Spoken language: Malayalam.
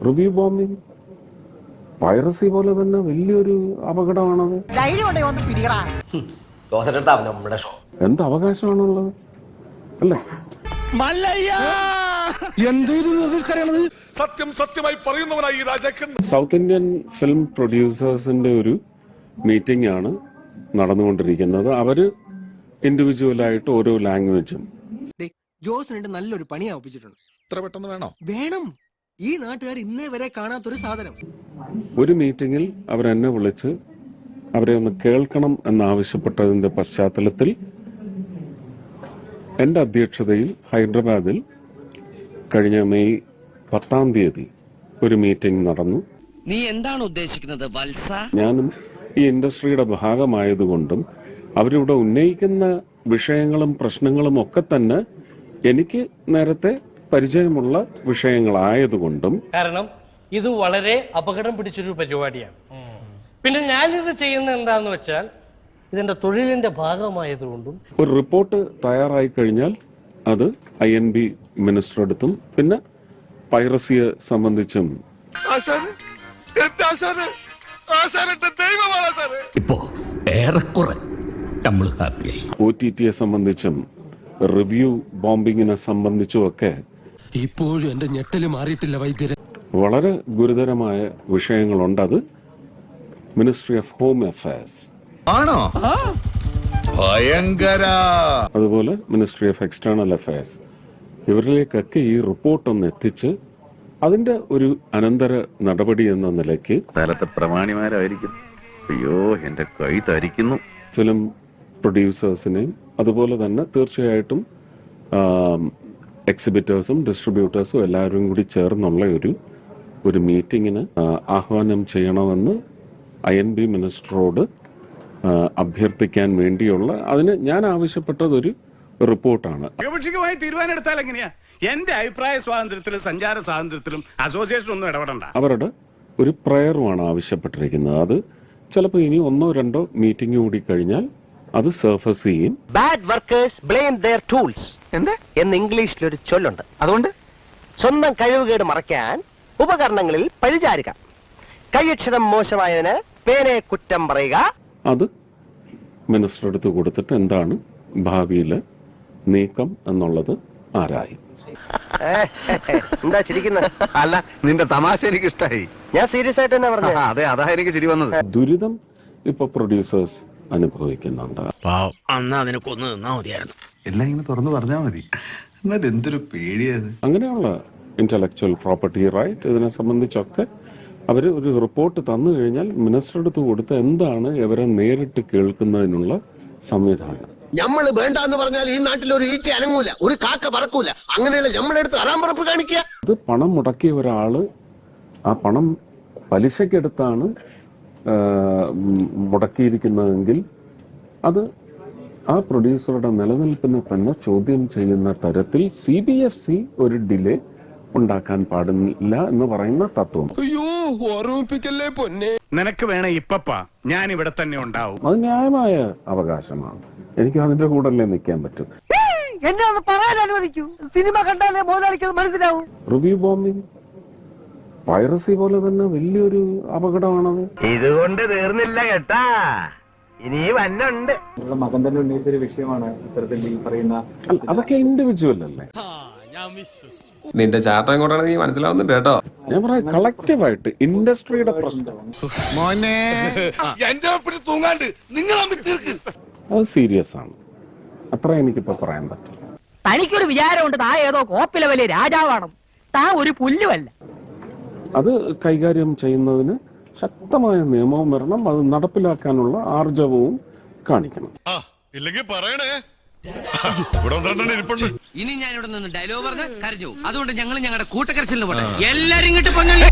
റിവ്യൂ ബോംബിംഗ് പൈറസി പോലെ തന്നെ വലിയൊരു അപകടമാണത്. എന്ത് അവകാശമാണുള്ളത് അല്ലേ? സത്യം സത്യമായി പറയുന്നവനായി രാജാക്കൻ. സൗത്ത് ഇന്ത്യൻ ഫിലിം പ്രൊഡ്യൂസേഴ്സിന്റെ ഒരു മീറ്റിംഗ് ആണ് നടന്നുകൊണ്ടിരിക്കുന്നത്. അവര് ഇൻഡിവിജ്വലായിട്ട് ഓരോ ലാംഗ്വേജും ജോസിനുണ്ട് നല്ലൊരു പണി ഒപ്പിച്ചിട്ടുണ്ട്. ഇത്ര പെട്ടെന്ന് വേണോ? വേണം. ഈ നാട്ടുകാർ ഇന്നേ വരെ കാണാത്തൊരു സാധനം. ഒരു മീറ്റിംഗിൽ അവരെന്നെ വിളിച്ച് അവരെ ഒന്ന് കേൾക്കണം എന്നാവശ്യപ്പെട്ടതിന്റെ പശ്ചാത്തലത്തിൽ എന്റെ അധ്യക്ഷതയിൽ ഹൈദരാബാദിൽ കഴിഞ്ഞ മെയ് 10 ഒരു മീറ്റിംഗ് നടന്നു. നീ എന്താണ് ഉദ്ദേശിക്കുന്നത് വത്സ? ഞാനും ഈ ഇൻഡസ്ട്രിയുടെ ഭാഗമായതുകൊണ്ടും അവരിവിടെ ഉന്നയിക്കുന്ന വിഷയങ്ങളും പ്രശ്നങ്ങളും ഒക്കെ തന്നെ എനിക്ക് നേരത്തെ പരിചയമുള്ള വിഷയങ്ങളായതുകൊണ്ടും, കാരണം ഇത് വളരെ അപകടം പിടിച്ചൊരു പരിപാടിയാണ്. പിന്നെ ഞാനിത് ചെയ്യുന്ന എന്താന്ന് വെച്ചാൽ ഇതിന്റെ തൊഴിലിന്റെ ഭാഗമായതുകൊണ്ടും. ഒരു റിപ്പോർട്ട് തയ്യാറായി കഴിഞ്ഞാൽ അത് INB മിനിസ്റ്റർ അടുത്തും പിന്നെ പൈറസിയെ സംബന്ധിച്ചും ഇപ്പോ ഏറെക്കുറെ നമ്മൾ ഹാപ്പിയായി. OTTയെ സംബന്ധിച്ചും റിവ്യൂ ബോംബിങ്ങിനെ സംബന്ധിച്ചും ഒക്കെ ഇപ്പോഴും എന്റെ ഞെട്ടല് മാറിയിട്ടില്ല വൈദ്യരെ. വളരെ ഗുരുതരമായ വിഷയങ്ങളുണ്ട്. അത് മിനിസ്ട്രി ഓഫ് ഹോം അഫയേഴ്സ് ആണോ? ഭയങ്കര. അതുപോലെ മിനിസ്ട്രി ഓഫ് എക്സ്റ്റേണൽ അഫയേഴ്സ് ഇവരിലേക്കൊക്കെ ഈ റിപ്പോർട്ട് ഒന്ന് എത്തിച്ച് അതിന്റെ ഒരു അനന്തര നടപടി എന്ന നിലയ്ക്ക് സ്ഥലത്തെ പ്രമാണിമാരായിരിക്കും. അയ്യോ എന്റെ കൈ തരിക്കുന്നു. ഫിലിം പ്രൊഡ്യൂസേഴ്സിനെയും അതുപോലെ തന്നെ തീർച്ചയായിട്ടും എക്സിബിറ്റേഴ്സും ഡിസ്ട്രിബ്യൂട്ടേഴ്സും എല്ലാവരും കൂടി ചേർന്നുള്ള ഒരു മീറ്റിങ്ങിന് ആഹ്വാനം ചെയ്യണമെന്ന് INB മിനിസ്റ്ററോട് അഭ്യർത്ഥിക്കാൻ വേണ്ടിയുള്ള അതിന് ഞാൻ ആവശ്യപ്പെട്ടത് ഒരു റിപ്പോർട്ടാണ്. ഏകപക്ഷീയമായി തീരുമാനമെടുത്താൽ എങ്ങനെയാ? എന്റെ അഭിപ്രായ സ്വാതന്ത്ര്യത്തിലും സഞ്ചാര സ്വാതന്ത്ര്യത്തിലും അസോസിയേഷൻ ഒന്നും ഇടപെടണ്ട. അവരുടെ ഒരു പ്രയറുമാണ് ആവശ്യപ്പെട്ടിരിക്കുന്നത്. അത് ചിലപ്പോൾ ഇനി 1-2 മീറ്റിംഗ് കൂടി കഴിഞ്ഞാൽ അത് സർഫസ് ചെയ്യും. Bad workers blame their tools എന്ന് ഇംഗ്ലീഷിൽ ഒരു ചൊല്ലുണ്ട്. അതുകൊണ്ട് സ്വന്തം കഴിവുകേട് മറയ്ക്കാൻ ഉപകരണങ്ങളിൽ പഴിചാരുക. കൈയക്ഷരം മോശമായതിന് പേനെ കുറ്റം പറയുക. അത് മിനിസ്റ്റർ അടുത്ത് കൊടുത്തിട്ട് എന്താണ് ഭാവിയിലെ നീക്കം എന്നുള്ളത് ആരായി. എന്താ ചിരിക്കുന്നത്? അല്ല നിന്റെ തമാശ എനിക്ക് ഇഷ്ടായി. ഞാൻ സീരിയസ് ആയിട്ട് തന്നെ പറഞ്ഞു. അതെ അതാ എനിക്ക് ചിരി വന്നത്. ദുരിതം ഇപ്പൊ പ്രൊഡ്യൂസേഴ്സ് അനുഭവിക്കുന്നുണ്ട്. അതിനെ കൊന്നു നിന്നാ മതിയായിരുന്നു. എല്ലാം ഇങ്ങനെ തുറന്നു പറഞ്ഞാ മതി. എന്നാൽ എന്തൊരു പേടിയത്. അങ്ങനെയുള്ള ഇന്റലക്ച്വൽ പ്രോപ്പർട്ടി റൈറ്റ് ഇതിനെ സംബന്ധിച്ചൊക്കെ അവർ ഒരു റിപ്പോർട്ട് തന്നു കഴിഞ്ഞാൽ മിനിസ്റ്റർ അടുത്ത് കൊടുത്ത് എന്താണ് ഇവരെ നേരിട്ട് കേൾക്കുന്നതിനുള്ള സംവിധാനം. ഞമ്മള് വേണ്ടെന്ന് പറഞ്ഞാൽ ഈ നാട്ടിൽ ഒരു ഈച്ച അനങ്ങൂല, ഒരു കാക്ക പറക്കൂല. അങ്ങനെയുള്ള നമ്മളെടുത്ത് അറാമ്പറപ്പ് കാണിക്കുക. അത് പണം മുടക്കിയ ഒരാള് ആ പണം പലിശക്കെടുത്താണ് മുടക്കിയിരിക്കുന്നതെങ്കിൽ അത് ആ പ്രൊഡ്യൂസറുടെ നിലനിൽപ്പിനെ തന്നെ ചോദ്യം ചെയ്യുന്ന തരത്തിൽ CBFC ഒരു ഡിലേ ഉണ്ടാക്കാൻ പാടില്ല എന്ന് പറയുന്ന തത്വം. അയ്യോ ഓർമ്മിപ്പിക്കല്ലേ പൊന്നെ. നിനക്ക് വേണേ ഇപ്പപ്പാ ഞാൻ ഇവിടെ തന്നെ ഉണ്ടാവും. അത് ന്യായമായ അവകാശമാണ്. എനിക്ക് അതിന്റെ കൂടെ നിൽക്കാൻ പറ്റും. എന്നെ ഒന്ന് പറയാൻ അനുവദിക്കൂ. സിനിമ കണ്ടാലേ മുതലാളിക്ക് മനസ്സിലാവും. റിവ്യൂ ബോംബിംഗ് പൈറസി പോലെ തന്നെ വലിയൊരു അപകടമാണത്. ഇതുകൊണ്ട് തീർന്നില്ല കേട്ടാ, ഇനി വന്നുണ്ട്. മകൻ തന്നെ ഉന്നയിച്ചൊരു വിഷയമാണ് ഇത്തരത്തിൽ ഈ പറയുന്ന. അതൊക്കെ ഇൻഡിവിജ്വൽ അല്ലേ? നിന്റെ ചാട്ടം കൊണ്ടാണ് നീ മനസ്സിലാവുന്നുണ്ട് കേട്ടോ. ഞാൻ പറയാം കളക്റ്റീവായിട്ട് ഇൻഡസ്ട്രിയുടെ പ്രശ്നം അത് സീരിയസ് ആണ്. അത്ര എനിക്കിപ്പോ പറയാൻ പറ്റും. തനിക്കൊരു വിചാരമുണ്ട് താ ഏതോ കോപ്പിലെ വലിയ രാജാവാണ്, താ ഒരു പുല്ലുമല്ല. അത് കൈകാര്യം ചെയ്യുന്നതിന് ശക്തമായ നിയമവും വരണം. അത് നടപ്പിലാക്കാനുള്ള ആർജവവും കാണിക്കണം. ഇല്ലെങ്കിൽ പറയണേ. ഇനി ഞാൻ ഇവിടെ നിന്ന് ഡയലോഗ് പറഞ്ഞ കരഞ്ഞു. അതുകൊണ്ട് ഞങ്ങൾ ഞങ്ങളുടെ കൂട്ടക്കരച്ചിലിന് പോട്ടെ. എല്ലാരും ഇങ്ങോട്ട് പൊങ്ങല്ലേ.